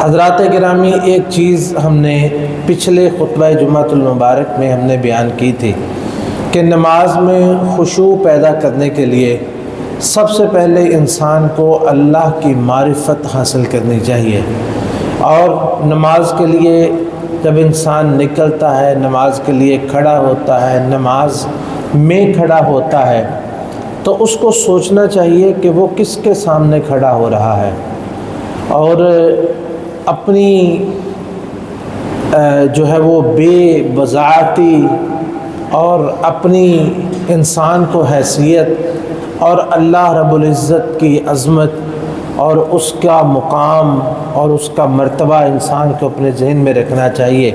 حضرات گرامی، ایک چیز ہم نے پچھلے خطبہ جمعۃ المبارک میں ہم نے بیان کی تھی کہ نماز میں خشوع پیدا کرنے کے لیے سب سے پہلے انسان کو اللہ کی معرفت حاصل کرنی چاہیے، اور نماز کے لیے جب انسان نکلتا ہے، نماز کے لیے کھڑا ہوتا ہے، نماز میں کھڑا ہوتا ہے، تو اس کو سوچنا چاہیے کہ وہ کس کے سامنے کھڑا ہو رہا ہے، اور اپنی جو ہے وہ بے وضاحتی اور اپنی انسان کو حیثیت اور اللہ رب العزت کی عظمت اور اس کا مقام اور اس کا مرتبہ انسان کو اپنے ذہن میں رکھنا چاہیے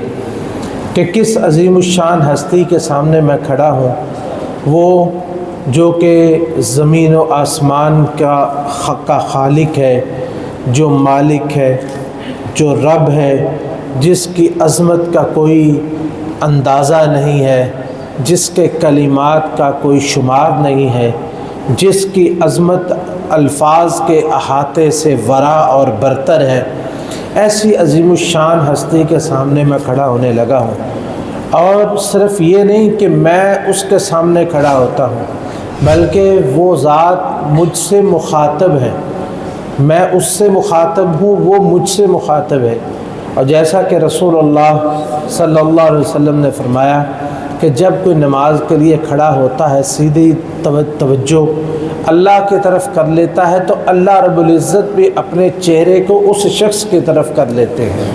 کہ کس عظیم الشان ہستی کے سامنے میں کھڑا ہوں، وہ جو کہ زمین و آسمان کا خالق ہے، جو مالک ہے، جو رب ہے، جس کی عظمت کا کوئی اندازہ نہیں ہے، جس کے کلمات کا کوئی شمار نہیں ہے، جس کی عظمت الفاظ کے احاطے سے ورا اور برتر ہے، ایسی عظیم الشان ہستی کے سامنے میں کھڑا ہونے لگا ہوں۔ اور صرف یہ نہیں کہ میں اس کے سامنے کھڑا ہوتا ہوں، بلکہ وہ ذات مجھ سے مخاطب ہے، میں اس سے مخاطب ہوں، وہ مجھ سے مخاطب ہے۔ اور جیسا کہ رسول اللہ صلی اللہ علیہ وسلم نے فرمایا کہ جب کوئی نماز کے لیے کھڑا ہوتا ہے، سیدھی توجہ اللہ کی طرف کر لیتا ہے، تو اللہ رب العزت بھی اپنے چہرے کو اس شخص کی طرف کر لیتے ہیں،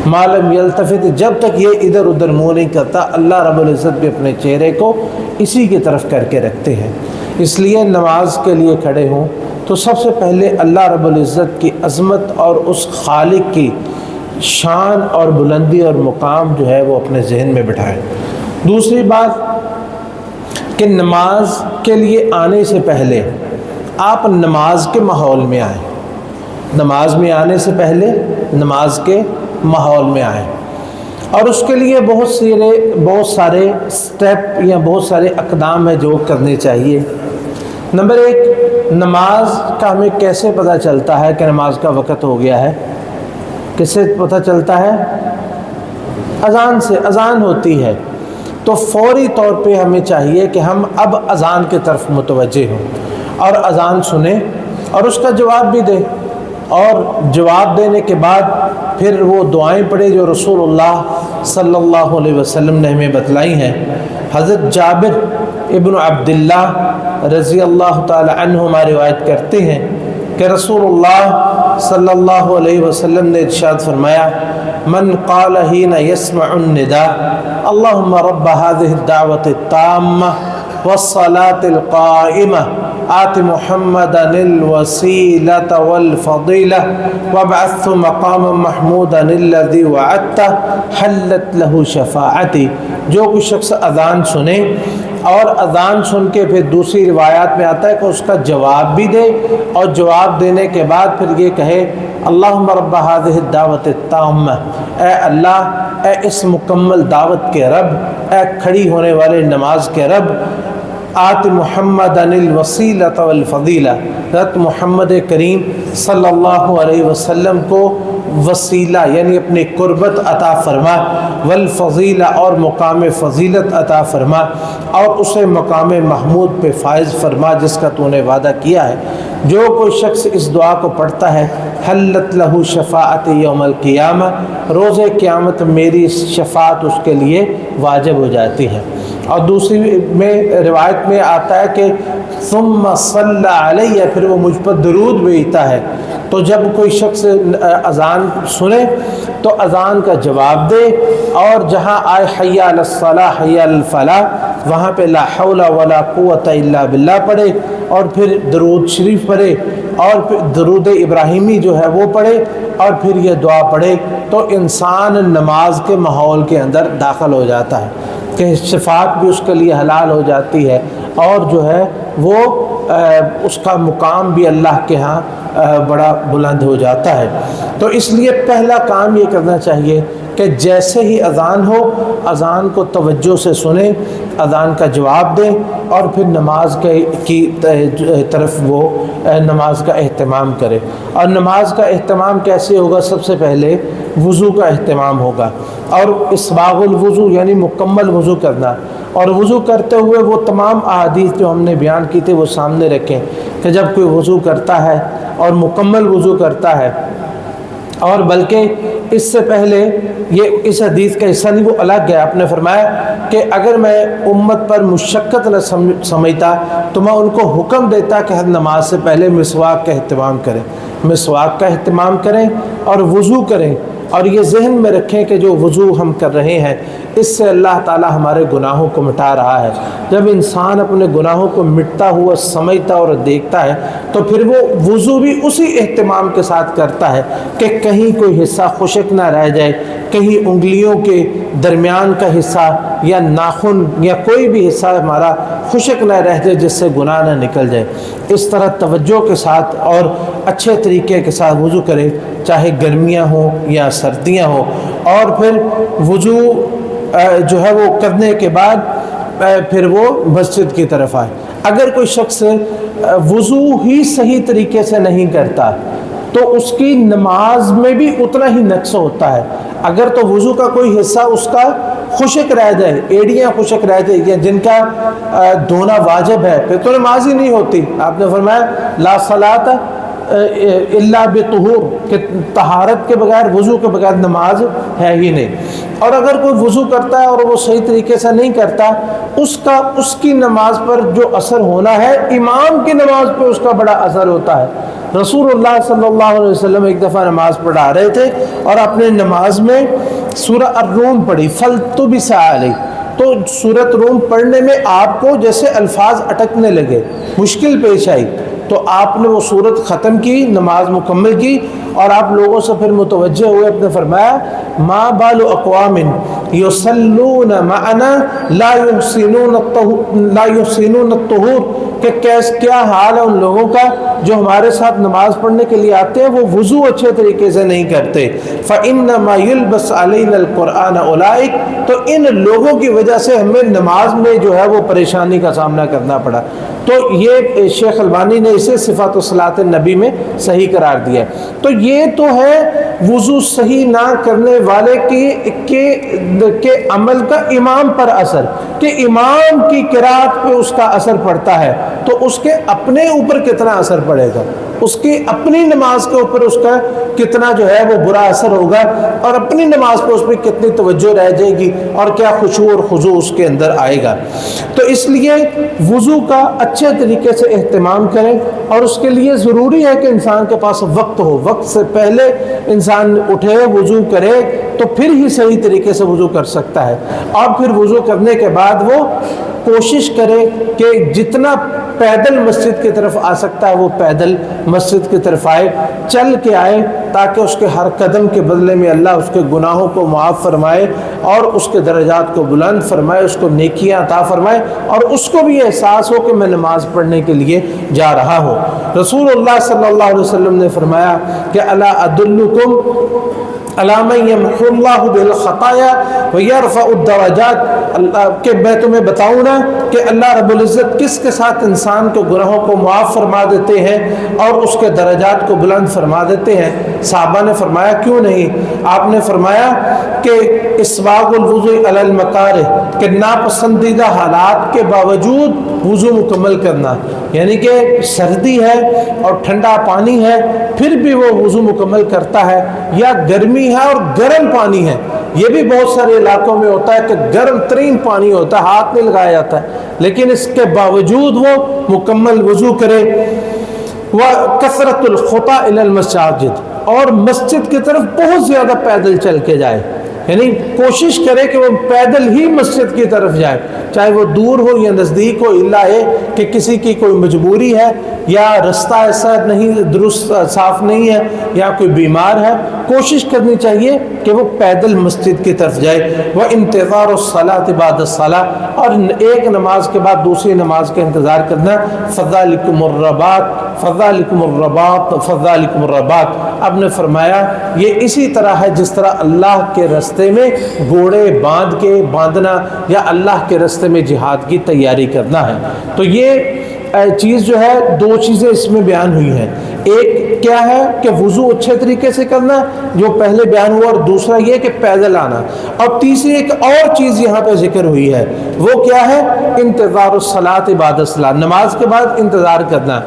ما لم یلتفت، جب تک یہ ادھر ادھر منہ نہیں کرتا، اللہ رب العزت بھی اپنے چہرے کو اسی کی طرف کر کے رکھتے ہیں۔ اس لیے نماز کے لیے کھڑے ہوں تو سب سے پہلے اللہ رب العزت کی عظمت اور اس خالق کی شان اور بلندی اور مقام جو ہے وہ اپنے ذہن میں بٹھائیں۔ دوسری بات کہ نماز کے لیے آنے سے پہلے آپ نماز کے ماحول میں آئیں، نماز میں آنے سے پہلے نماز کے ماحول میں آئیں، اور اس کے لیے بہت سارے سٹیپ یا بہت سارے اقدام ہیں جو کرنے چاہیے۔ نمبر ایک، نماز کا ہمیں کیسے پتہ چلتا ہے کہ نماز کا وقت ہو گیا ہے؟ کس سے پتہ چلتا ہے؟ اذان سے۔ اذان ہوتی ہے تو فوری طور پہ ہمیں چاہیے کہ ہم اب اذان کی طرف متوجہ ہوں اور اذان سنیں اور اس کا جواب بھی دیں، اور جواب دینے کے بعد پھر وہ دعائیں پڑھیں جو رسول اللہ صلی اللہ علیہ وسلم نے ہمیں بتلائی ہیں۔ حضرت جابر ابن عبداللہ رضی اللہ تعالی عنہما روایت کرتے ہیں کہ رسول اللہ صلی اللہ علیہ وسلم نے ارشاد فرمایا، من قال حین یسمع النداء اللہم رب هذه الدعوة التامة والصلاة القائمة آت محمدا الوسیلة والفضیلة وابعثه مقاما محمودا الذی وعدته حلت له شفاعتی۔ جو کوئی شخص اذان سنے اور اذان سن کے پھر دوسری روایات میں آتا ہے کہ اس کا جواب بھی دے، اور جواب دینے کے بعد پھر یہ کہے، اللہم رب هذه الدعوة التامة، اے اللہ، اے اس مکمل دعوت کے رب، اے کھڑی ہونے والے نماز کے رب، آت محمد الوسیلۃ والفضیلہ، حضرت محمد کریم صلی اللہ علیہ وسلم کو وسیلہ یعنی اپنی قربت عطا فرما، والفضیلہ اور مقام فضیلت عطا فرما، اور اسے مقام محمود پہ فائز فرما جس کا تو نے وعدہ کیا ہے۔ جو کوئی شخص اس دعا کو پڑھتا ہے، حلت لہ شفاعت یوم القیامہ، روز قیامت میری شفاعت اس کے لیے واجب ہو جاتی ہے۔ اور دوسری میں روایت میں آتا ہے کہ ثم صلی علیہ، پھر وہ مجھ پر درود بھیجتا ہے۔ تو جب کوئی شخص اذان سنے تو اذان کا جواب دے، اور جہاں آئے حی علی الصلاح حی علی الفلاح، وہاں پہ لا حول ولا قوت الا باللہ پڑھے، اور پھر درود شریف پڑھے، اور پھر درود ابراہیمی جو ہے وہ پڑھے، اور پھر یہ دعا پڑھے، تو انسان نماز کے ماحول کے اندر داخل ہو جاتا ہے کہ شفاعت بھی اس کے لیے حلال ہو جاتی ہے، اور جو ہے وہ اس کا مقام بھی اللہ کے ہاں بڑا بلند ہو جاتا ہے۔ تو اس لیے پہلا کام یہ کرنا چاہیے کہ جیسے ہی اذان ہو اذان کو توجہ سے سنیں، اذان کا جواب دیں اور پھر نماز کی طرف وہ نماز کا اہتمام کرے۔ اور نماز کا اہتمام کیسے ہوگا؟ سب سے پہلے وضو کا اہتمام ہوگا، اور اسباغ الوضو یعنی مکمل وضو کرنا، اور وضو کرتے ہوئے وہ تمام احادیث جو ہم نے بیان کی تھے وہ سامنے رکھیں کہ جب کوئی وضو کرتا ہے اور مکمل وضو کرتا ہے، اور بلکہ اس سے پہلے یہ اس حدیث کا حصہ نہیں، وہ الگ ہے۔ آپ نے فرمایا کہ اگر میں امت پر مشقت نہ سمجھتا تو میں ان کو حکم دیتا کہ ہر نماز سے پہلے مسواک کا اہتمام کریں، مسواک کا اہتمام کریں اور وضو کریں، اور یہ ذہن میں رکھیں کہ جو وضو ہم کر رہے ہیں اس سے اللہ تعالی ہمارے گناہوں کو مٹا رہا ہے۔ جب انسان اپنے گناہوں کو مٹتا ہوا سمجھتا اور دیکھتا ہے تو پھر وہ وضو بھی اسی اہتمام کے ساتھ کرتا ہے کہ کہیں کوئی حصہ خشک نہ رہ جائے، کہیں انگلیوں کے درمیان کا حصہ یا ناخن یا کوئی بھی حصہ ہمارا خشک نہ رہ جائے جس سے گناہ نہ نکل جائے۔ اس طرح توجہ کے ساتھ اور اچھے طریقے کے ساتھ وضو کریں، چاہے گرمیاں ہوں یا سردیاں ہوں، اور پھر وضو جو ہے وہ کرنے کے بعد پھر وہ مسجد کی طرف آئے۔ اگر کوئی شخص وضو ہی صحیح طریقے سے نہیں کرتا تو اس کی نماز میں بھی اتنا ہی نقص ہوتا ہے۔ اگر تو وضو کا کوئی حصہ اس کا خشک رہ جائے، ایڑیاں خشک رہ جائے یا جن کا دھونا واجب ہے، پھر تو نماز ہی نہیں ہوتی۔ آپ نے فرمایا لا صلاۃ الا بطہور، کہ طہارت کے بغیر، وضو کے بغیر نماز ہے ہی نہیں۔ اور اگر کوئی وضو کرتا ہے اور وہ صحیح طریقے سے نہیں کرتا، اس کی نماز پر جو اثر ہونا ہے امام کی نماز پہ اس کا بڑا اثر ہوتا ہے۔ رسول اللہ صلی اللہ علیہ وسلم ایک دفعہ نماز پڑھا رہے تھے اور اپنے نماز میں سورہ الروم پڑھی، فَلْتُبِسَ عَلَيْهِ، تو سورۃ روم پڑھنے میں آپ کو جیسے الفاظ اٹکنے لگے، مشکل پیش آئی، تو آپ نے وہ سورت ختم کی، نماز مکمل کی، اور آپ لوگوں سے پھر متوجہ ہوئے، اپنے فرمایا ما بال اقوام یصلون معنا لا یحسنون الطہور، کہ کیا حال ہے ان لوگوں کا جو ہمارے ساتھ نماز پڑھنے کے لیے آتے ہیں وہ وضو اچھے طریقے سے نہیں کرتے۔ فإنما يلبس علينا القرآن اولئک، تو ان لوگوں کی وجہ سے ہمیں نماز میں جو ہے وہ پریشانی کا سامنا کرنا پڑا۔ تو یہ شیخ البانی نے اسے صفات صلاۃ النبی میں صحیح قرار دیا۔ تو یہ تو ہے وضو صحیح نہ کرنے والے کے عمل کا امام پر اثر، کہ امام کی قرات پہ اس کا اثر پڑتا ہے، تو اس کے اپنے اوپر کتنا اثر پڑے گا، اس کی اپنی نماز کے اوپر اس کا کتنا جو ہے وہ برا اثر ہوگا، اور اپنی نماز پہ اس پہ کتنی توجہ رہ جائے گی، اور کیا خشوع اور خضوع اس کے اندر آئے گا۔ تو اس لیے وضو کا اچھے طریقے سے اہتمام کریں، اور اس کے لیے ضروری ہے کہ انسان کے پاس وقت ہو، وقت سے پہلے انسان اٹھے وضو کرے تو پھر ہی صحیح طریقے سے وضو کر سکتا ہے۔ اور پھر وضو کرنے کے بعد وہ کوشش کرے کہ جتنا پیدل مسجد کی طرف آ سکتا ہے وہ پیدل مسجد کی طرف آئے، چل کے آئے، تاکہ اس کے ہر قدم کے بدلے میں اللہ اس کے گناہوں کو معاف فرمائے اور اس کے درجات کو بلند فرمائے، اس کو نیکیاں عطا فرمائے، اور اس کو بھی احساس ہو کہ میں نماز پڑھنے کے لیے جا رہا ہوں۔ رسول اللہ صلی اللہ علیہ وسلم نے فرمایا کہ الا ادلکم علی من یمحو اللہ بالخطایا ویرفع الدرجات، اللہ کہ میں تمہیں بتاؤں نا کہ اللہ رب العزت کس کے ساتھ انسان کے گناہوں کو معاف فرما دیتے ہیں اور اس کے درجات کو بلند فرما دیتے ہیں۔ صحابہ نے فرمایا کیوں نہیں؟ آپ نے فرمایا کہ اسباغ الوضوء علی المکارہ، کہ ناپسندیدہ حالات کے باوجود وضو مکمل کرنا، یعنی کہ سردی ہے اور ٹھنڈا پانی ہے پھر بھی وہ وضو مکمل کرتا ہے، یا گرمی ہے اور گرم پانی ہے، یہ بھی بہت سارے علاقوں میں ہوتا ہے کہ گرم ترین پانی ہوتا ہے، ہاتھ نہیں لگایا جاتا ہے، لیکن اس کے باوجود وہ مکمل وضو کرے۔ وَكَثْرَةُ الْخُطَىٰ إِلَى الْمَسَاجِدِ، اور مسجد کی طرف بہت زیادہ پیدل چل کے جائے، یعنی کوشش کرے کہ وہ پیدل ہی مسجد کی طرف جائے، چاہے وہ دور ہو یا نزدیک ہو، الا یہ کہ کسی کی کوئی مجبوری ہے یا رستہ ایسا نہیں درست صاف نہیں ہے یا کوئی بیمار ہے، کوشش کرنی چاہیے کہ وہ پیدل مسجد کی طرف جائے۔ وانتظار الصلاۃ بعد الصلاۃ، اور ایک نماز کے بعد دوسری نماز کا انتظار کرنا۔ فذلکم الرباط فذلکم الرباط فذلکم الرباط، اب نے فرمایا یہ اسی طرح ہے جس طرح اللہ کے رستے میں گھوڑے باندھ کے باندھنا یا اللہ کے رستے میں جہاد کی تیاری کرنا ہے۔ تو یہ چیز جو ہے، دو چیزیں اس میں بیان ہوئی ہیں۔ ایک کیا ہے کہ وضو اچھے طریقے سے کرنا جو پہلے بیان ہوا، اور دوسرا یہ کہ پیدل آنا، اور تیسری ایک اور چیز یہاں پہ ذکر ہوئی ہے، وہ کیا ہے؟ انتظار الصلاۃ بعد الصلاۃ، نماز کے بعد انتظار کرنا۔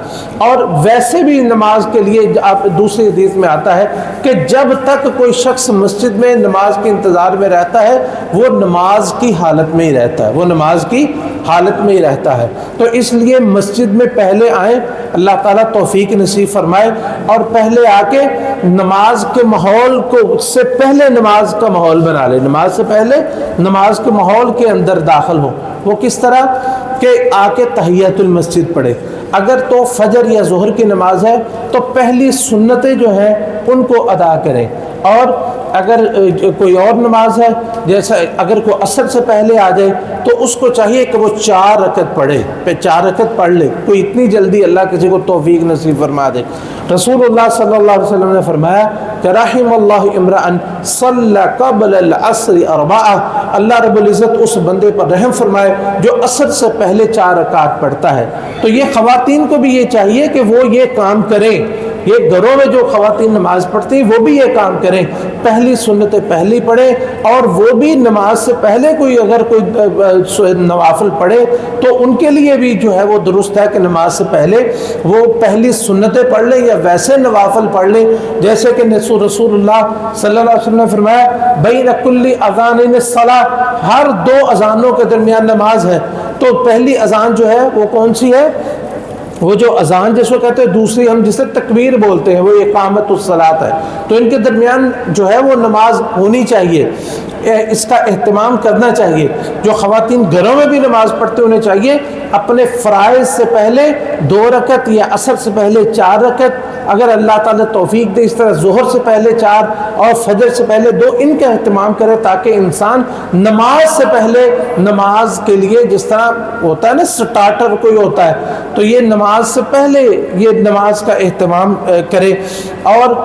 اور ویسے بھی نماز کے لیے آپ دوسری حدیث میں آتا ہے کہ جب تک کوئی شخص مسجد میں نماز کے انتظار میں رہتا ہے وہ نماز کی حالت میں ہی رہتا ہے، وہ نماز کی حالت میں ہی رہتا ہے۔ تو اس لیے مسجد میں پہلے آئیں، اللہ تعالیٰ توفیق نصیب فرمائے، اور پہلے آ کے نماز کے ماحول کو سے پہلے نماز کا ماحول بنا لے، نماز سے پہلے نماز کے ماحول کے اندر داخل ہو۔ وہ کس طرح کہ آ کے تحیۃ المسجد پڑھے۔ اگر تو فجر یا ظہر کی نماز ہے تو پہلی سنتیں جو ہیں ان کو ادا کریں، اور اگر کوئی اور نماز ہے، جیسا اگر کوئی عصر سے پہلے آ جائے تو اس کو چاہیے کہ وہ 4 رکعت پڑھے، 4 رکعت پڑھ لے، کوئی اتنی جلدی اللہ کسی کو توفیق نصیب فرما دے۔ رسول اللہ صلی اللہ علیہ وسلم نے فرمایا کہ رحم اللہ امرأ صلی قبل العصر 4، اللہ رب العزت اس بندے پر رحم فرمائے جو عصر سے پہلے 4 رکعت پڑھتا ہے۔ تو یہ خواتین کو بھی یہ چاہیے کہ وہ یہ کام کریں، یہ گھروں میں جو خواتین نماز پڑھتی ہیں وہ بھی یہ کام کریں، پہلی سنتیں پہلی پڑھیں، اور وہ بھی نماز سے پہلے کوئی اگر کوئی نوافل پڑھے تو ان کے لیے بھی جو ہے وہ درست ہے کہ نماز سے پہلے وہ پہلی سنتیں پڑھ لیں یا ویسے نوافل پڑھ لیں، جیسے کہ رسول اللہ صلی اللہ علیہ وسلم نے فرمایا بین کل اذانین الصلاۃ، ہر 2 اذانوں کے درمیان نماز ہے۔ تو پہلی اذان جو ہے وہ کون سی ہے؟ وہ جو اذان جس کو کہتے ہیں، دوسری ہم جسے تکبیر بولتے ہیں وہ اقامت الصلاۃ ہے۔ تو ان کے درمیان جو ہے وہ نماز ہونی چاہیے، اس کا اہتمام کرنا چاہیے۔ جو خواتین گھروں میں بھی نماز پڑھتے انہیں چاہیے اپنے فرائض سے پہلے 2 رکعت یا عصر سے پہلے 4 رکعت، اگر اللہ تعالیٰ توفیق دے اس طرح ظہر سے پہلے 4 اور فجر سے پہلے 2، ان کا اہتمام کرے تاکہ انسان نماز سے پہلے نماز کے لیے، جس طرح ہوتا ہے نا سٹارٹر کوئی ہوتا ہے، تو یہ نماز سے پہلے یہ نماز کا اہتمام کرے۔ اور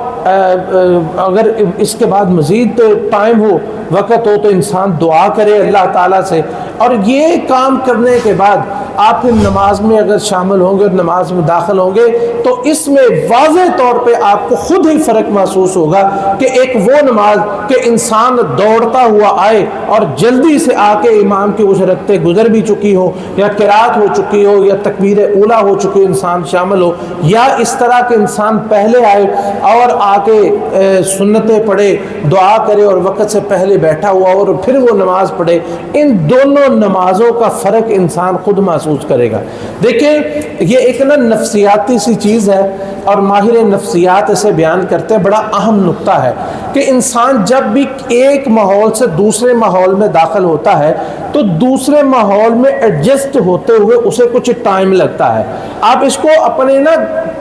اگر اس کے بعد مزید ٹائم ہو، وقت ہو، تو انسان دعا کرے اللہ تعالیٰ سے۔ اور یہ کام کرنے کے بعد آپ پھر نماز میں اگر شامل ہوں گے اور نماز میں داخل ہوں گے تو اس میں واضح طور پہ آپ کو خود ہی فرق محسوس ہوگا کہ ایک وہ نماز کہ انسان دوڑتا ہوا آئے اور جلدی سے آ کے امام کی کچھ رکعتیں گزر بھی چکی ہو یا قرات ہو چکی ہو یا تکبیر اولیٰ ہو چکی ہو، انسان شامل ہو، یا اس طرح کہ انسان پہلے آئے اور آ کے سنتیں پڑھے، دعا کرے اور وقت سے پہلے بیٹھا ہوا اور پھر وہ نماز پڑھے، ان دونوں نمازوں کا فرق انسان خود محسوس کرے گا۔ دیکھیں یہ ایک نفسیاتی سی چیز ہے اور ماہر نفسیات اسے بیان کرتے ہیں، بڑا اہم نقطہ ہے کہ انسان جب بھی ایک ماحول سے دوسرے ماحول میں داخل ہوتا ہے تو دوسرے ماحول میں ایڈجسٹ ہوتے ہوئے اسے کچھ ٹائم لگتا ہے۔ آپ اس کو اپنے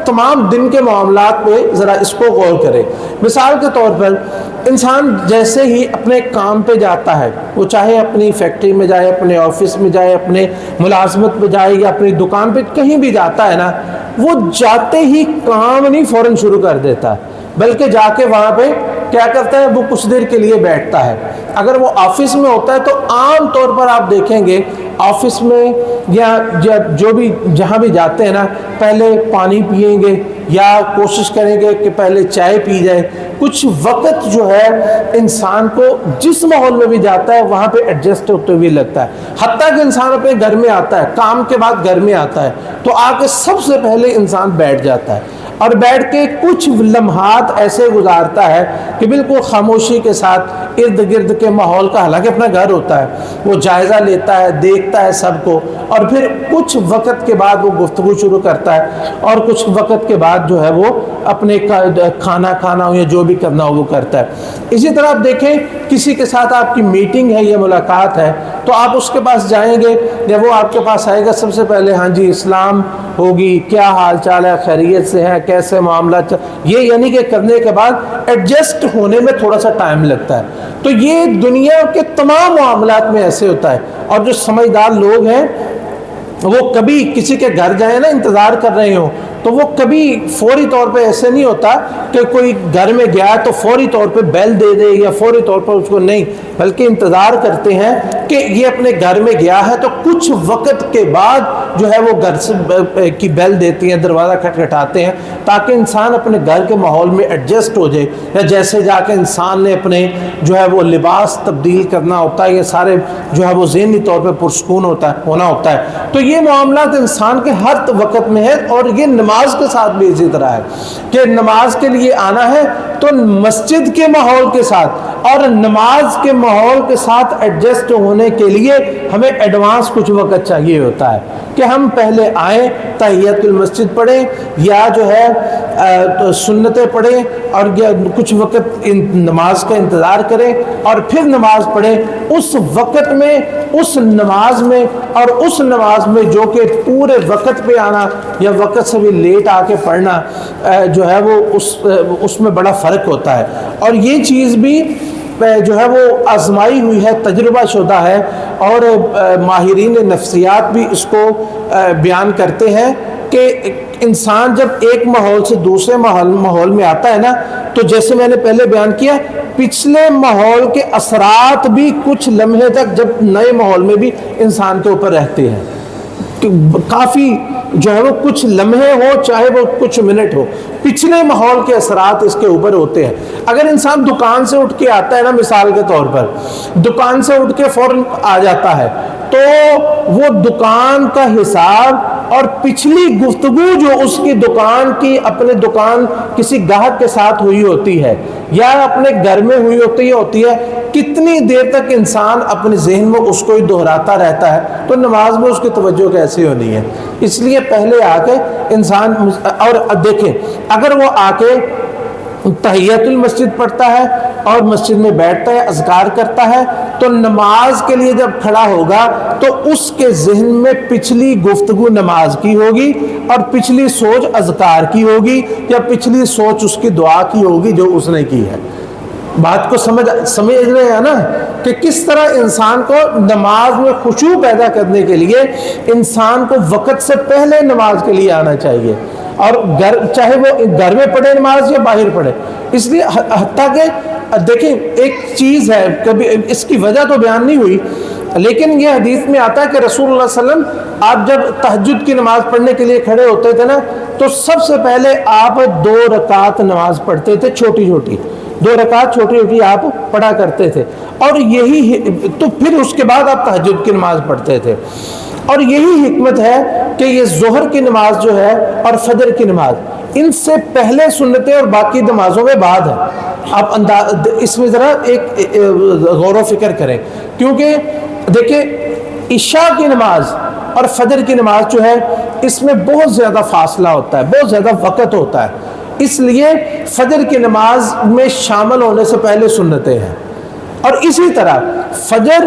تمام دن کے معاملات پہ ذرا اس کو غور کریں۔ مثال کے طور پر انسان جیسے ہی اپنے کام پہ جاتا ہے، وہ چاہے اپنی فیکٹری میں جائے، اپنے آفس میں جائے، اپنے ملازمت پہ جائے یا اپنی دکان پہ کہیں بھی جاتا ہے نا، وہ جاتے ہی کام نہیں فوراً شروع کر دیتا، بلکہ جا کے وہاں پہ کیا کرتا ہے، وہ کچھ دیر کے لیے بیٹھتا ہے۔ اگر وہ آفس میں ہوتا ہے تو عام طور پر آپ دیکھیں گے آفس میں یا جو بھی جہاں بھی جاتے ہیں نا، پہلے پانی پئیں گے یا کوشش کریں گے کہ پہلے چائے پی جائے۔ کچھ وقت جو ہے انسان کو جس ماحول میں بھی جاتا ہے وہاں پہ ایڈجسٹ ہوتے ہوئے لگتا ہے، حتیٰ کہ انسان اپنے گھر میں آتا ہے، کام کے بعد گھر میں آتا ہے تو آ کے سب سے پہلے انسان بیٹھ جاتا ہے اور بیٹھ کے کچھ لمحات ایسے گزارتا ہے کہ بالکل خاموشی کے ساتھ ارد گرد کے ماحول کا، حالانکہ اپنا گھر ہوتا ہے، وہ جائزہ لیتا ہے، دیکھتا ہے سب کو، اور پھر کچھ وقت کے بعد وہ گفتگو شروع کرتا ہے اور کچھ وقت کے بعد جو ہے وہ اپنے کھانا کھانا ہو یا جو بھی کرنا ہو وہ کرتا ہے۔ اسی طرح آپ دیکھیں کسی کے ساتھ آپ کی میٹنگ ہے یا ملاقات ہے تو آپ اس کے پاس جائیں گے، جب وہ آپ کے پاس آئے گا سب سے پہلے ہاں جی اسلام ہوگی، کیا حال چال ہے، خیریت سے ہیں، کیسے معاملات، یہ یعنی کہ کرنے کے بعد ایڈجسٹ ہونے میں تھوڑا سا ٹائم لگتا ہے۔ تو یہ دنیا کے تمام معاملات میں ایسے ہوتا ہے۔ اور جو سمجھدار لوگ ہیں وہ کبھی کسی کے گھر جائیں نا، انتظار کر رہے ہوں، تو وہ کبھی فوری طور پہ ایسے نہیں ہوتا کہ کوئی گھر میں گیا تو فوری طور پہ بیل دے دے یا فوری طور پر اس کو، نہیں، بلکہ انتظار کرتے ہیں کہ یہ اپنے گھر میں گیا ہے تو کچھ وقت کے بعد جو ہے وہ گھر سے کی بیل دیتی ہیں، دروازہ کھٹکھٹاتے ہیں، تاکہ انسان اپنے گھر کے ماحول میں ایڈجسٹ ہو جائے۔ یا جیسے جا کے انسان نے اپنے جو ہے وہ لباس تبدیل کرنا ہوتا ہے، یہ سارے جو ہے وہ ذہنی طور پہ پرسکون ہونا ہوتا ہے۔ تو یہ معاملات انسان کے ہر وقت میں ہے، اور یہ نماز کے ساتھ بھی اسی طرح ہے کہ نماز کے لیے آنا ہے تو مسجد کے ماحول کے ساتھ اور نماز کے ماحول کے ساتھ ایڈجسٹ ہونے کے لیے ہمیں ایڈوانس کچھ وقت چاہیے ہوتا ہے کہ ہم پہلے آئیں، تحیت المسجد پڑھیں یا جو ہے سنتیں پڑھیں اور کچھ وقت نماز کا انتظار کریں اور پھر نماز پڑھیں۔ اس وقت میں، اس نماز میں اور اس نماز میں جو کہ پورے وقت پہ آنا یا وقت سے بھی لیٹ آ کے پڑھنا جو ہے وہ اس میں بڑا فرق ہوتا ہے۔ اور یہ چیز بھی جو ہے وہ آزمائی ہوئی ہے، تجربہ شدہ ہے، اور ماہرین نفسیات بھی اس کو بیان کرتے ہیں کہ انسان جب ایک ماحول سے دوسرے ماحول میں آتا ہے نا، تو جیسے میں نے پہلے بیان کیا، پچھلے ماحول کے اثرات بھی کچھ لمحے تک جب نئے ماحول میں بھی انسان کے اوپر رہتے ہیں، کافی جو ہے وہ کچھ لمحے ہو چاہے وہ کچھ منٹ ہو، پچھلے ماحول کے اثرات اس کے اوپر ہوتے ہیں۔ اگر انسان دکان سے اٹھ کے آتا ہے نا، مثال کے طور پر دکان سے اٹھ کے فوراً آ جاتا ہے، تو وہ دکان کا حساب اور پچھلی گفتگو جو اس کی دکان کی اپنے دکان کسی گاہک کے ساتھ ہوئی ہوتی ہے یا اپنے گھر میں ہوتی ہے، کتنی دیر تک انسان اپنے ذہن میں اس کو ہی دہراتا رہتا ہے، تو نماز میں اس کی توجہ کیسی ہونی ہے؟ اس لیے پہلے آ کے انسان، اور دیکھیں اگر وہ آ کے تحیت المسجد پڑھتا ہے اور مسجد میں بیٹھتا ہے، اذکار کرتا ہے، تو نماز کے لیے جب کھڑا ہوگا تو اس کے ذہن میں پچھلی گفتگو نماز کی ہوگی اور پچھلی سوچ اذکار کی ہوگی یا پچھلی سوچ اس کی دعا کی ہوگی جو اس نے کی ہے۔ بات کو سمجھ رہے ہیں نا کہ کس طرح انسان کو نماز میں خشوع پیدا کرنے کے لیے انسان کو وقت سے پہلے نماز کے لیے آنا چاہیے، اور چاہے وہ گھر میں پڑھے نماز یا باہر پڑھے۔ اس لیے حتیٰ کہ دیکھیں ایک چیز ہے، کبھی اس کی وجہ تو بیان نہیں ہوئی، لیکن یہ حدیث میں آتا ہے کہ رسول اللہ صلی اللہ علیہ وسلم آپ جب تہجد کی نماز پڑھنے کے لیے کھڑے ہوتے تھے نا، تو سب سے پہلے آپ 2 رکعت نماز پڑھتے تھے، چھوٹی چھوٹی 2 رکعت چھوٹی چھوٹی آپ پڑھا کرتے تھے، اور یہی تو پھر اس کے بعد آپ تہجد کی نماز پڑھتے تھے۔ اور یہی حکمت ہے کہ یہ ظہر کی نماز جو ہے اور فجر کی نماز، ان سے پہلے سنتیں اور باقی نمازوں میں بعد ہے۔ آپ اس میں ذرا ایک غور و فکر کریں، کیونکہ دیکھیں عشاء کی نماز اور فجر کی نماز جو ہے اس میں بہت زیادہ فاصلہ ہوتا ہے، بہت زیادہ وقت ہوتا ہے، اس لیے فجر کی نماز میں شامل ہونے سے پہلے سنتیں ہیں، اور اسی طرح فجر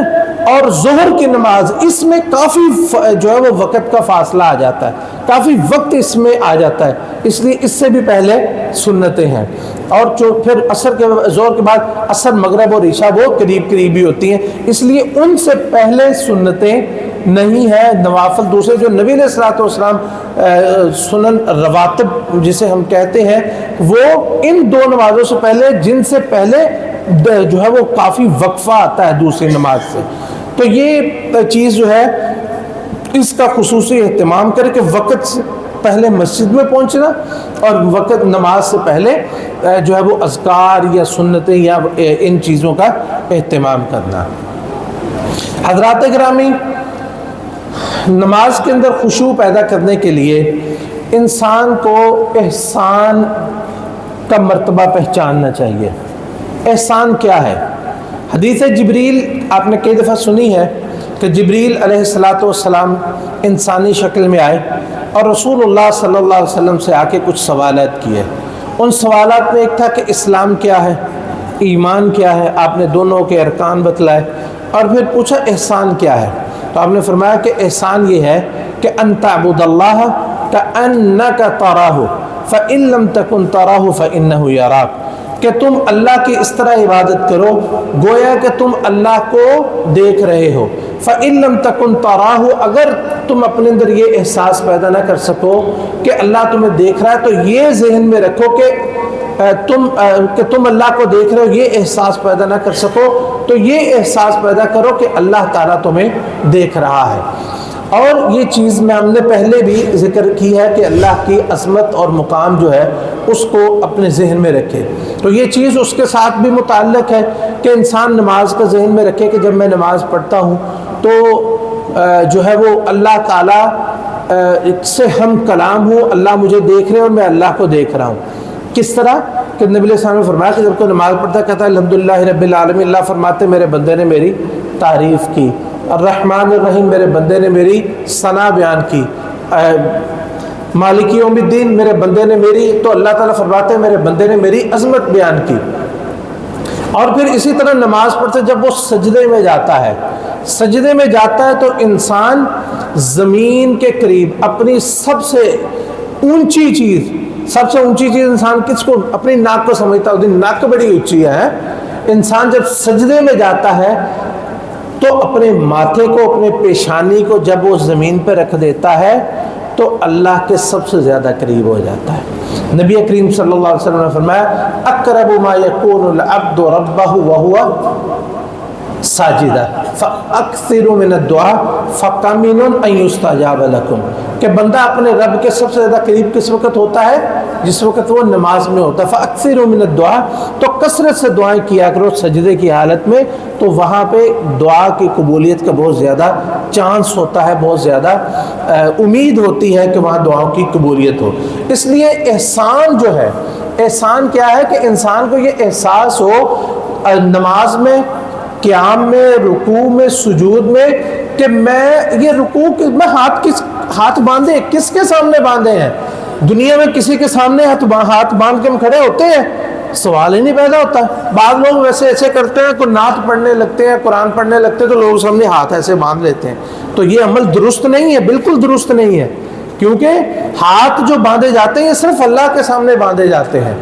اور ظہر کی نماز اس میں کافی جو ہے وہ وقت کا فاصلہ آ جاتا ہے، کافی وقت اس میں آ جاتا ہے، اس لیے اس سے بھی پہلے سنتیں ہیں۔ اور جو پھر ظہر کے بعد عصر، مغرب اور عشاء وہ قریب قریب ہی ہوتی ہیں، اس لیے ان سے پہلے سنتیں نہیں ہے، نوافل دوسرے جو نبی علیہ الصلوۃ والسلام سنن رواتب جسے ہم کہتے ہیں، وہ ان 2 نمازوں سے پہلے، جن سے پہلے جو ہے وہ کافی وقفہ آتا ہے دوسری نماز سے۔ تو یہ چیز جو ہے اس کا خصوصی اہتمام کرے کہ وقت سے پہلے مسجد میں پہنچنا اور وقت نماز سے پہلے جو ہے وہ اذکار یا سنتیں یا ان چیزوں کا اہتمام کرنا۔ حضرات گرامی، نماز کے اندر خشوع پیدا کرنے کے لیے انسان کو احسان کا مرتبہ پہچاننا چاہیے۔ احسان کیا ہے؟ حدیث جبریل آپ نے کئی دفعہ سنی ہے کہ جبریل علیہ السلام انسانی شکل میں آئے اور رسول اللہ صلی اللہ علیہ وسلم سے آ کے کچھ سوالات کیے۔ ان سوالات میں ایک تھا کہ اسلام کیا ہے، ایمان کیا ہے، آپ نے دونوں کے ارکان بتلائے، اور پھر پوچھا احسان کیا ہے؟ تو آپ نے فرمایا کہ احسان یہ ہے کہ ان تعبد اللہ کأنک تراہ فإن لم تکن تراہ فإنہ یراک، کہ تم اللہ کی اس طرح عبادت کرو گویا کہ تم اللہ کو دیکھ رہے ہو۔ فإن لم تکن تراہ، اگر تم اپنے اندر یہ احساس پیدا نہ کر سکو کہ اللہ تمہیں دیکھ رہا ہے، تو یہ ذہن میں رکھو کہ تم اللہ کو دیکھ رہے ہو، یہ احساس پیدا نہ کر سکو تو یہ احساس پیدا کرو کہ اللہ تعالیٰ تمہیں دیکھ رہا ہے۔ اور یہ چیز میں ہم نے پہلے بھی ذکر کی ہے کہ اللہ کی عظمت اور مقام جو ہے اس کو اپنے ذہن میں رکھے، تو یہ چیز اس کے ساتھ بھی متعلق ہے کہ انسان نماز کا ذہن میں رکھے کہ جب میں نماز پڑھتا ہوں تو جو ہے وہ اللہ تعالیٰ سے ہم کلام ہوں، اللہ مجھے دیکھ رہے ہیں اور میں اللہ کو دیکھ رہا ہوں۔ کس طرح کہ نبی علیہ السلام نے فرمایا کہ جب کوئی نماز پڑھتا ہے کہتا ہے الحمدللہ رب العالمین، اللہ فرماتے میرے بندے نے میری تعریف کی، الرحمن الرحیم میرے بندے نے میری ثنا بیان کی، مالک یوم الدین میرے بندے نے میری، تو اللہ تعالیٰ فرماتے ہیں میرے بندے نے میری عظمت بیان کی۔ اور پھر اسی طرح نماز پڑھتے جب وہ سجدے میں جاتا ہے، سجدے میں جاتا ہے تو انسان زمین کے قریب اپنی سب سے اونچی چیز انسان کس کو؟ اپنی ناک کو سمجھتا ہے، ناک بڑی اونچی ہے۔ انسان جب سجدے میں جاتا ہے تو اپنے ماتھے کو، اپنے پیشانی کو جب وہ زمین پہ رکھ دیتا ہے تو اللہ کے سب سے زیادہ قریب ہو جاتا ہے۔ نبی کریم صلی اللہ علیہ وسلم نے فرمایا اقرب ما یکون العبد ربہ وہو ساجدہ فاکثروا من الدعاء فقمن ان یستجاب لکم، کہ بندہ اپنے رب کے سب سے زیادہ قریب کس وقت ہوتا ہے؟ جس وقت وہ نماز میں ہوتا ہے۔ فاکثروا من الدعاء، تو کثرت سے دعائیں کیا کرو سجدے کی حالت میں، تو وہاں پہ دعا کی قبولیت کا بہت زیادہ چانس ہوتا ہے، بہت زیادہ امید ہوتی ہے کہ وہاں دعاؤں کی قبولیت ہو۔ اس لیے احسان جو ہے، احسان کیا ہے کہ انسان کو یہ احساس ہو نماز میں، قیام میں، رکوع میں، سجود میں، کہ میں یہ رکوع میں ہاتھ باندھے کس کے سامنے باندھے ہیں؟ دنیا میں کسی کے سامنے ہاتھ باندھ کے ہم کھڑے ہوتے ہیں؟ سوال ہی نہیں پیدا ہوتا۔ بعض لوگ ویسے ایسے کرتے ہیں، کوئی نعت پڑھنے لگتے ہیں، قرآن پڑھنے لگتے ہیں تو لوگ سامنے ہاتھ ایسے باندھ لیتے ہیں، تو یہ عمل درست نہیں ہے، بالکل درست نہیں ہے، کیونکہ ہاتھ جو باندھے جاتے ہیں یہ صرف اللہ کے سامنے باندھے جاتے ہیں۔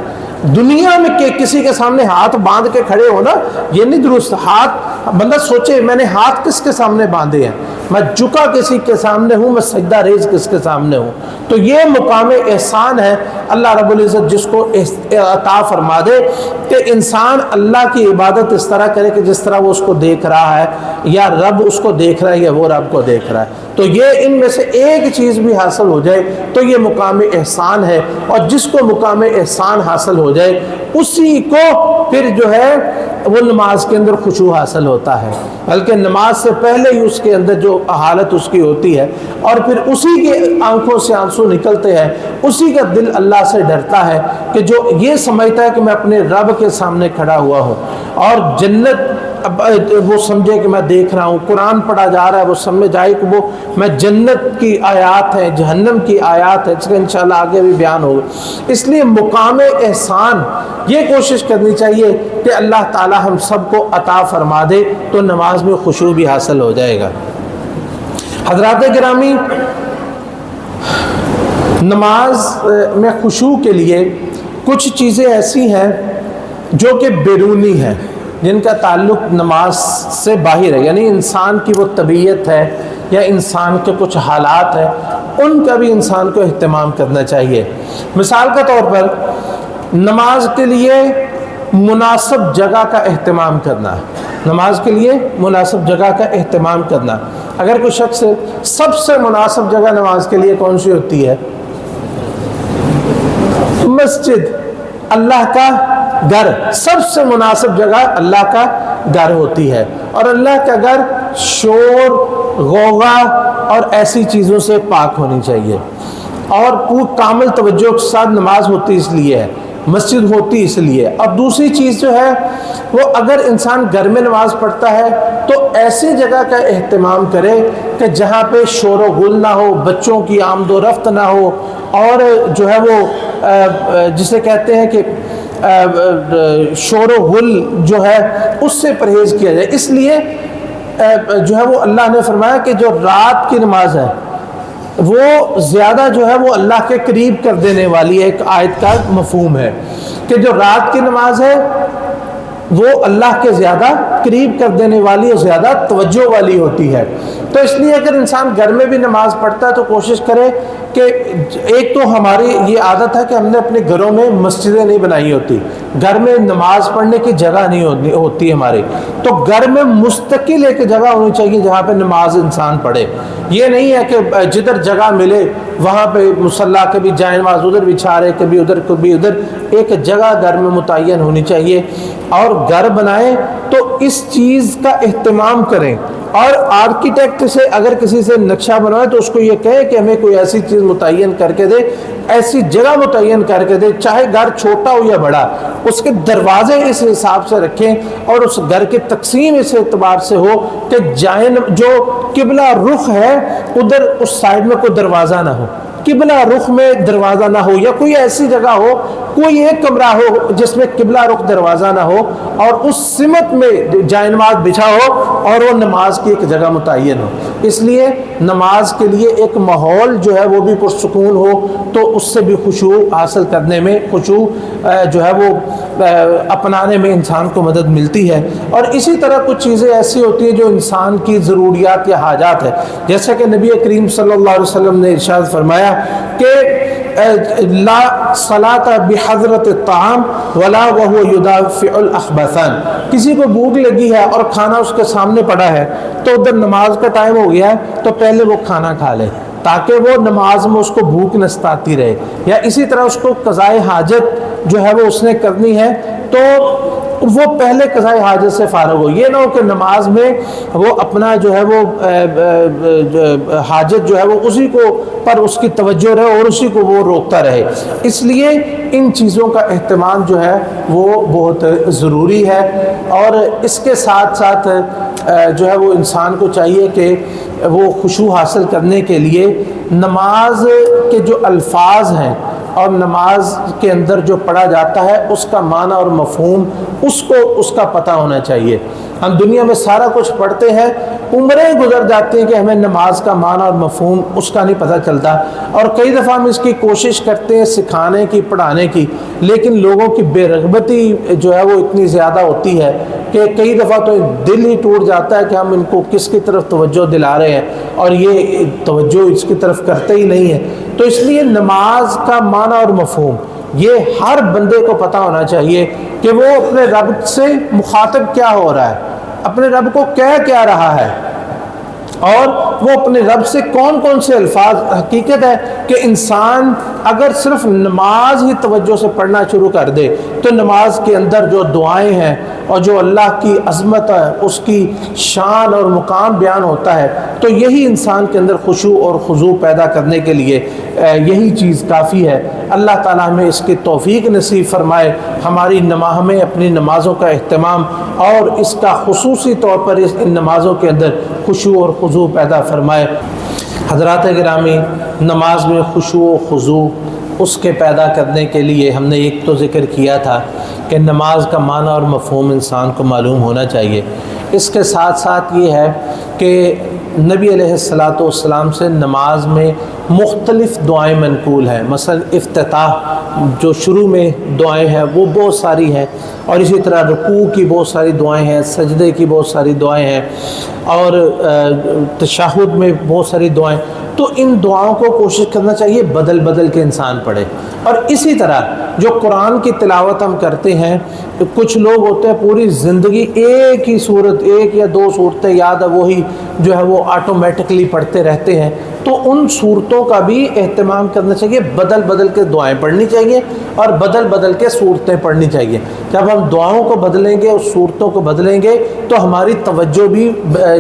دنیا میں کہ کسی کے سامنے ہاتھ باندھ کے کھڑے ہونا یہ نہیں درست۔ ہاتھ بندہ سوچے میں نے ہاتھ کس کے سامنے باندھے ہیں، میں جھکا کسی کے سامنے ہوں، میں سجدہ ریز کس کے سامنے ہوں، تو یہ مقام احسان ہے اللہ رب العزت جس کو عطا فرما دے کہ انسان اللہ کی عبادت اس طرح کرے کہ جس طرح وہ اس کو دیکھ رہا ہے، یا رب اس کو دیکھ رہا ہے یا وہ رب کو دیکھ رہا ہے، تو یہ ان میں سے ایک چیز بھی حاصل ہو جائے تو یہ مقام احسان ہے، اور جس کو مقام احسان حاصل ہو جائے اسی کو پھر جو ہے وہ نماز کے اندر خشوع حاصل ہوتا ہے، بلکہ نماز سے پہلے ہی اس کے اندر جو حالت اس کی ہوتی ہے، اور پھر اسی کے آنکھوں سے آنسو نکلتے ہیں، اسی کا دل اللہ سے ڈرتا ہے کہ جو یہ سمجھتا ہے کہ میں اپنے رب کے سامنے کھڑا ہوا ہوں، اور جنت وہ سمجھے کہ میں دیکھ رہا ہوں، قرآن پڑھا جا رہا ہے وہ سمجھ آئے کہ وہ میں جنت کی آیات ہیں، جہنم کی آیات ہے، اس کا انشاءاللہ آگے بھی بیان ہوگا۔ اس لیے مقام احسان یہ کوشش کرنی چاہیے کہ اللہ تعالی ہم سب کو عطا فرما دے تو نماز میں خشوع بھی حاصل ہو جائے گا۔ حضرات گرامی، نماز میں خشوع کے لیے کچھ چیزیں ایسی ہیں جو کہ بیرونی ہیں، جن کا تعلق نماز سے باہر ہے، یعنی انسان کی وہ طبیعت ہے یا انسان کے کچھ حالات ہیں، ان کا بھی انسان کو اہتمام کرنا چاہیے۔ مثال کے طور پر نماز کے لیے مناسب جگہ کا اہتمام کرنا، نماز کے لیے مناسب جگہ کا اہتمام کرنا۔ اگر کوئی شخص سب سے مناسب جگہ نماز کے لیے کون سی ہوتی ہے؟ مسجد، اللہ کا گھر، سب سے مناسب جگہ اللہ کا گھر ہوتی ہے، اور اللہ کا گھر شور، غوغا اور ایسی چیزوں سے پاک ہونی چاہیے، اور کامل توجہ کے ساتھ نماز ہوتی اس لیے ہے، مسجد ہوتی اس لیے۔ اور دوسری چیز جو ہے وہ اگر انسان گھر میں نماز پڑھتا ہے تو ایسی جگہ کا اہتمام کرے کہ جہاں پہ شور و غل نہ ہو، بچوں کی آمد و رفت نہ ہو، اور جو ہے وہ جسے کہتے ہیں کہ شور و غل جو ہے اس سے پرہیز کیا جائے۔ اس لیے جو ہے وہ اللہ نے فرمایا کہ جو رات کی نماز ہے وہ زیادہ جو ہے وہ اللہ کے قریب کر دینے والی ایک آیت کا مفہوم ہے کہ جو رات کی نماز ہے وہ اللہ کے زیادہ قریب کر دینے والی اور زیادہ توجہ والی ہوتی ہے. تو اس لیے اگر انسان گھر میں بھی نماز پڑھتا ہے تو کوشش کرے کہ ایک تو ہماری یہ عادت ہے کہ ہم نے اپنے گھروں میں مسجدیں نہیں بنائی ہوتی, گھر میں نماز پڑھنے کی جگہ نہیں ہوتی ہماری, تو گھر میں مستقل ایک جگہ ہونی چاہیے جہاں پہ نماز انسان پڑھے. یہ نہیں ہے کہ جدھر جگہ ملے وہاں پہ مصلی کبھی جائے نماز ادھر بچھا رہے, کبھی ادھر کبھی ادھر. ایک جگہ گھر میں متعین ہونی چاہیے, اور گھر بنائیں تو اس چیز کا اہتمام کریں. اور آرکیٹیکٹ سے اگر کسی سے نقشہ بنوائے تو اس کو یہ کہے کہ ہمیں کوئی ایسی چیز متعین کر کے دے, ایسی جگہ متعین کر کے دے, چاہے گھر چھوٹا ہو یا بڑا, اس کے دروازے اس حساب سے رکھیں اور اس گھر کی تقسیم اس اعتبار سے ہو کہ جو قبلہ رخ ہے ادھر اس سائڈ میں کوئی دروازہ نہ ہو, قبلہ رخ میں دروازہ نہ ہو, یا کوئی ایسی جگہ ہو, کوئی ایک کمرہ ہو جس میں قبلہ رخ دروازہ نہ ہو اور اس سمت میں جائے نماز بچھا ہو اور وہ نماز کی ایک جگہ متعین ہو. اس لیے نماز کے لیے ایک ماحول جو ہے وہ بھی پرسکون ہو تو اس سے بھی خشوع حاصل کرنے میں, خشوع جو ہے وہ اپنانے میں انسان کو مدد ملتی ہے. اور اسی طرح کچھ چیزیں ایسی ہوتی ہیں جو انسان کی ضروریات یا حاجات ہے, جیسا کہ نبی کریم صلی اللہ علیہ وسلم نے ارشاد فرمایا کہ لا صلاۃ بحضرت الطعام ولا وهو يدافع الاخبثان. کسی کو بھوک لگی ہے اور کھانا اس کے سامنے پڑا ہے تو ادھر نماز کا ٹائم ہو گیا ہے تو پہلے وہ کھانا کھا لے تاکہ وہ نماز میں اس کو بھوک نہ ستاتی رہے. یا اسی طرح اس کو قضائے حاجت جو ہے وہ اس نے کرنی ہے تو وہ پہلے قضائے حاجت سے فارغ ہو. یہ نہ ہو کہ نماز میں وہ اپنا جو ہے وہ حاجت جو ہے وہ اسی کو پر اس کی توجہ رہے اور اسی کو وہ روکتا رہے. اس لیے ان چیزوں کا اہتمام جو ہے وہ بہت ضروری ہے. اور اس کے ساتھ ساتھ جو ہے وہ انسان کو چاہیے کہ وہ خشوع حاصل کرنے کے لیے نماز کے جو الفاظ ہیں اور نماز کے اندر جو پڑھا جاتا ہے اس کا معنی اور مفہوم اس کا پتہ ہونا چاہیے. ہم دنیا میں سارا کچھ پڑھتے ہیں, عمریں گزر جاتی ہیں کہ ہمیں نماز کا معنی اور مفہوم اس کا نہیں پتہ چلتا, اور کئی دفعہ ہم اس کی کوشش کرتے ہیں سکھانے کی, پڑھانے کی, لیکن لوگوں کی بے رغبتی جو ہے وہ اتنی زیادہ ہوتی ہے کہ کئی دفعہ تو دل ہی ٹوٹ جاتا ہے کہ ہم ان کو کس کی طرف توجہ دلا رہے ہیں اور یہ توجہ اس کی طرف کرتے ہی نہیں ہیں. تو اس لیے نماز کا معنی اور مفہوم یہ ہر بندے کو پتہ ہونا چاہیے کہ وہ اپنے رب سے مخاطب کیا ہو رہا ہے, اپنے رب کو کہہ کیا رہا ہے, اور وہ اپنے رب سے کون کون سے الفاظ. حقیقت ہے کہ انسان اگر صرف نماز ہی توجہ سے پڑھنا شروع کر دے تو نماز کے اندر جو دعائیں ہیں اور جو اللہ کی عظمت ہے اس کی شان اور مقام بیان ہوتا ہے تو یہی انسان کے اندر خشوع اور خضوع پیدا کرنے کے لیے یہی چیز کافی ہے. اللہ تعالیٰ ہمیں اس کی توفیق نصیب فرمائے, ہمیں اپنی نمازوں کا اہتمام اور اس کا خصوصی طور پر ان نمازوں کے اندر خشوع اور خضوع پیدا فرمائے. حضرات گرامی, نماز میں خشوع و خضوع اس کے پیدا کرنے کے لیے ہم نے ایک تو ذکر کیا تھا کہ نماز کا معنی اور مفہوم انسان کو معلوم ہونا چاہیے. اس کے ساتھ ساتھ یہ ہے کہ نبی علیہ الصلاۃ والسلام سے نماز میں مختلف دعائیں منقول ہیں. مثلا افتتاح جو شروع میں دعائیں ہیں وہ بہت ساری ہیں, اور اسی طرح رکوع کی بہت ساری دعائیں ہیں, سجدے کی بہت ساری دعائیں ہیں, اور تشہد میں بہت ساری دعائیں. تو ان دعاؤں کو کوشش کرنا چاہیے بدل بدل کے انسان پڑھے. اور اسی طرح جو قرآن کی تلاوت ہم کرتے ہیں, کچھ لوگ ہوتے ہیں پوری زندگی ایک ہی صورت, ایک یا دو صورتیں یاد ہے وہی جو ہے وہ آٹومیٹکلی پڑھتے رہتے ہیں. تو ان صورتوں کا بھی اہتمام کرنا چاہیے, بدل بدل کے دعائیں پڑھنی چاہیے اور بدل بدل کے صورتیں پڑھنی چاہیے. جب ہم دعاؤں کو بدلیں گے اور صورتوں کو بدلیں گے تو ہماری توجہ بھی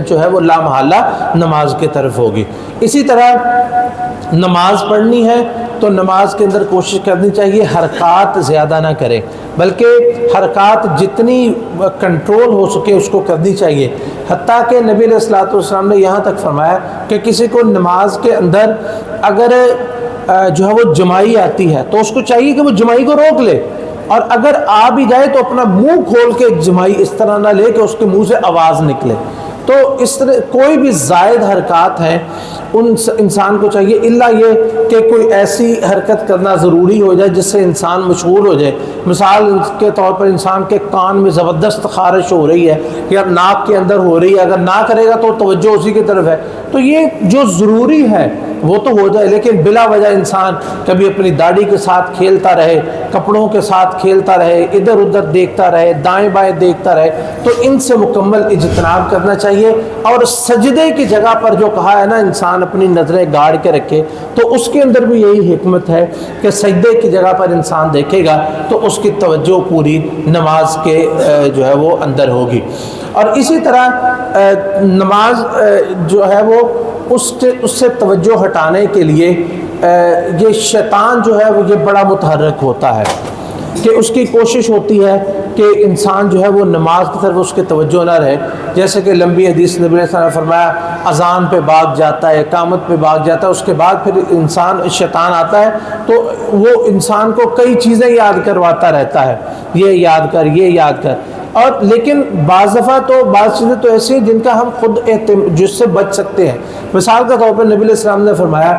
جو ہے وہ لامحالہ نماز کی طرف ہوگی. اسی طرح نماز پڑھنی ہے تو نماز کے اندر کوشش کرنی چاہیے حرکات زیادہ نہ کریں, بلکہ حرکات جتنی کنٹرول ہو سکے اس کو کرنی چاہیے. حتیٰ کہ نبی علیہ الصلوۃ والسلام نے یہاں تک فرمایا کہ کسی کو نماز کے اندر اگر جو ہے وہ جمائی آتی ہے تو اس کو چاہیے کہ وہ جمائی کو روک لے, اور اگر آ بھی جائے تو اپنا منہ کھول کے جمائی اس طرح نہ لے کہ اس کے منہ سے آواز نکلے. تو اس طرح کوئی بھی زائد حرکات ہیں ان انسان کو چاہیے، الا یہ کہ کوئی ایسی حرکت کرنا ضروری ہو جائے جس سے انسان مشغول ہو جائے. مثال کے طور پر انسان کے کان میں زبردست خارش ہو رہی ہے یا ناک کے اندر ہو رہی ہے، اگر نہ کرے گا تو توجہ اسی کی طرف ہے. تو یہ جو ضروری ہے وہ تو ہو جائے، لیکن بلا وجہ انسان کبھی اپنی داڑھی کے ساتھ کھیلتا رہے، کپڑوں کے ساتھ کھیلتا رہے، ادھر ادھر دیکھتا رہے، دائیں بائیں دیکھتا رہے، تو ان سے مکمل اجتناب کرنا چاہیے. اور سجدے کی جگہ پر جو کہا ہے نا انسان اپنی نظریں گاڑ کے رکھے، تو اس کے اندر بھی یہی حکمت ہے کہ سجدے کی جگہ پر انسان دیکھے گا تو اس کی توجہ پوری نماز کے جو ہے وہ اندر ہوگی. اور اسی طرح نماز جو ہے وہ اس سے توجہ ہٹانے کے لیے یہ شیطان جو ہے وہ یہ بڑا متحرک ہوتا ہے کہ اس کی کوشش ہوتی ہے کہ انسان جو ہے وہ نماز کی طرف اس کی توجہ نہ رہے. جیسے کہ لمبی حدیث نبی علیہ السلام نے فرمایا اذان پہ بھاگ جاتا ہے، اقامت پہ بھاگ جاتا ہے، اس کے بعد پھر انسان شیطان آتا ہے تو وہ انسان کو کئی چیزیں یاد کرواتا رہتا ہے، یہ یاد کر، یہ یاد کر. اور لیکن بعض دفعہ تو بعض چیزیں تو ایسی ہیں جن کا ہم خود جس سے بچ سکتے ہیں. مثال کے طور پر نبی علیہ السلام نے فرمایا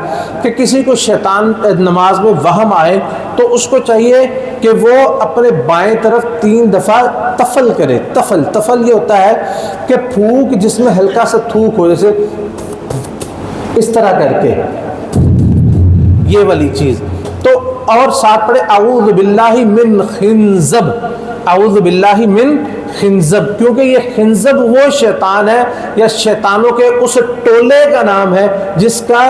کہ کسی کو شیطان نماز میں وہم آئے تو اس کو چاہیے کہ وہ اپنے بائیں طرف 3 دفعہ تفل کرے. تفل یہ ہوتا ہے کہ پھونک جس میں ہلکا سا تھوک ہو، جیسے اس طرح کر کے یہ والی چیز. تو اور ساتھ پڑھے اعوذ باللہ من خنزب، اعوذ باللہ من خنزب، کیونکہ یہ خنزب وہ شیطان ہے یا شیطانوں کے اس ٹولے کا نام ہے جس کا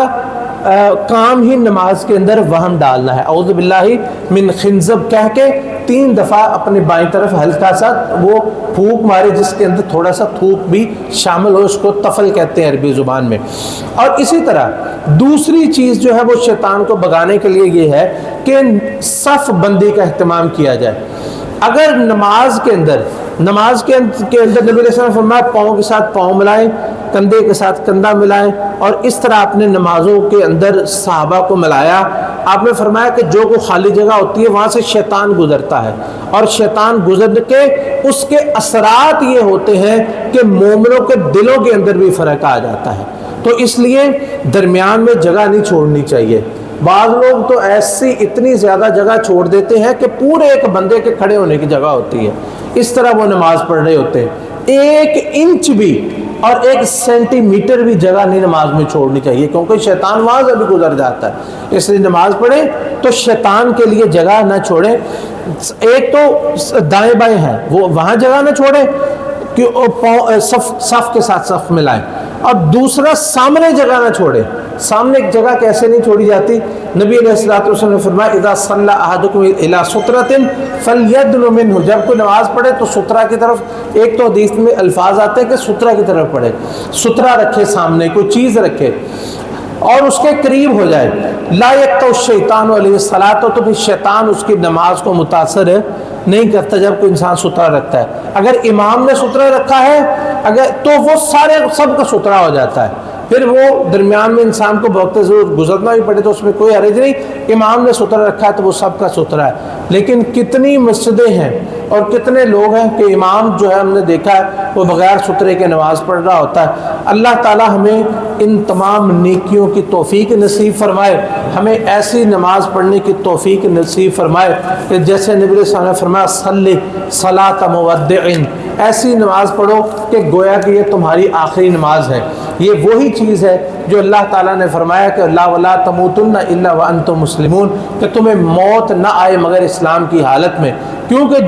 کام ہی نماز کے اندر وہم ڈالنا ہے. اعوذ باللہ من خنزب کہہ کے 3 دفعہ اپنے بائیں طرف ہلکا سا وہ پھونک مارے جس کے اندر تھوڑا سا تھوک بھی شامل ہو، اس کو تفل کہتے ہیں عربی زبان میں. اور اسی طرح دوسری چیز جو ہے وہ شیطان کو بھگانے کے لیے یہ ہے کہ صف بندی کا اہتمام کیا جائے. اگر نماز کے اندر نبی علیہ السلام نے فرمایا پاؤں کے ساتھ پاؤں ملائیں، کندھے کے ساتھ کندھا ملائیں، اور اس طرح اپنے نمازوں کے اندر صحابہ کو ملایا. آپ نے فرمایا کہ جو کوئی خالی جگہ ہوتی ہے وہاں سے شیطان گزرتا ہے، اور شیطان گزر کے اس کے اثرات یہ ہوتے ہیں کہ مومنوں کے دلوں کے اندر بھی فرق آ جاتا ہے. تو اس لیے درمیان میں جگہ نہیں چھوڑنی چاہیے. بعض لوگ تو ایسی اتنی زیادہ جگہ چھوڑ دیتے ہیں کہ پورے ایک بندے کے کھڑے ہونے کی جگہ ہوتی ہے، اس طرح وہ نماز پڑھ رہے ہوتے ہیں. 1 انچ بھی اور 1 سینٹی میٹر بھی جگہ نہیں نماز میں چھوڑنی چاہیے، کیونکہ شیطان وہاں سے بھی گزر جاتا ہے. اس لیے نماز پڑھیں تو شیطان کے لیے جگہ نہ چھوڑیں. ایک تو دائیں بائیں ہے وہ وہاں جگہ نہ چھوڑیں کہ صف کے ساتھ صف ملائیں، اور دوسرا سامنے جگہ نہ چھوڑے. سامنے ایک جگہ کیسے نہیں چھوڑی جاتی؟ نبی علیہ الصلوۃ والسلام نے فرمایا اذا صلی احدکم الی سترۃ فلیدن منہ، جب کوئی نماز پڑھے تو سترہ کی طرف، ایک تو حدیث میں الفاظ آتے ہیں کہ سترہ کی طرف پڑھے، سترہ رکھے، سامنے کوئی چیز رکھے اور اس کے قریب ہو جائے. لا یقطع الشیطان علیہ الصلاۃ، تو پھر شیطان اس کی نماز کو متاثر نہیں کرتا جب کوئی انسان سترہ رکھتا ہے. اگر امام نے سترہ رکھا ہے تو وہ سب کا سترہ ہو جاتا ہے، پھر وہ درمیان میں انسان کو بہت ضرور گزرنا بھی پڑے تو اس میں کوئی حرج نہیں. امام نے سترہ رکھا ہے تو وہ سب کا سترہ ہے. لیکن کتنی مسجدیں ہیں اور کتنے لوگ ہیں کہ امام جو ہے ہم نے دیکھا ہے وہ بغیر سترے کے نماز پڑھ رہا ہوتا ہے. اللہ تعالی ہمیں ان تمام نیکیوں کی توفیق نصیب فرمائے، ہمیں ایسی نماز پڑھنے کی توفیق نصیب فرمائے کہ جیسے نبی صلی اللہ علیہ وسلم نے فرمایا صلی صلاۃ مودع، ایسی نماز پڑھو کہ گویا کہ یہ تمہاری آخری نماز ہے. یہ وہی چیز ہے جو اللہ تعالیٰ نے فرمایا کہ لا ولا تموتن الا وانتم مسلمون، کہ تمہیں موت نہ آئے مگر اسلام کی حالت میں. کیونکہ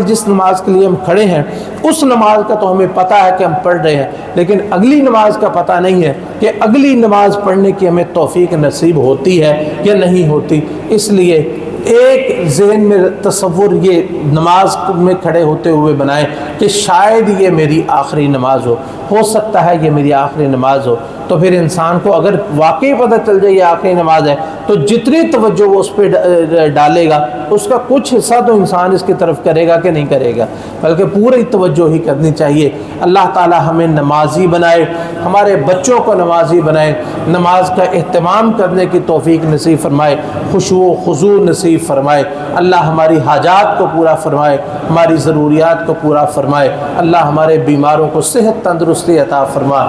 جس نماز کے لیے ہم کھڑے ہیں اس نماز کا تو ہمیں پتہ ہے کہ ہم پڑھ رہے ہیں، لیکن اگلی نماز کا پتہ نہیں ہے کہ اگلی نماز پڑھنے کی ہمیں توفیق نصیب ہوتی ہے یا نہیں ہوتی. اس لیے ایک ذہن میں تصور یہ نماز میں کھڑے ہوتے ہوئے بنائیں کہ شاید یہ میری آخری نماز ہو سکتا ہے یہ میری آخری نماز ہو. تو پھر انسان کو اگر واقعی پتہ چل جائے یہ آخری نماز ہے تو جتنی توجہ وہ اس پہ ڈالے گا اس کا کچھ حصہ تو انسان اس کی طرف کرے گا کہ نہیں کرے گا، بلکہ پوری توجہ ہی کرنی چاہیے۔ اللہ تعالی ہمیں نمازی بنائے، ہمارے بچوں کو نمازی بنائے، نماز کا اہتمام کرنے کی توفیق نصیب فرمائے، خشوع و خضوع نصیب فرمائے۔ اللہ ہماری حاجات کو پورا فرمائے، ہماری ضروریات کو پورا فرمائے۔ اللہ ہمارے بیماروں کو صحت تندرستی عطا فرما۔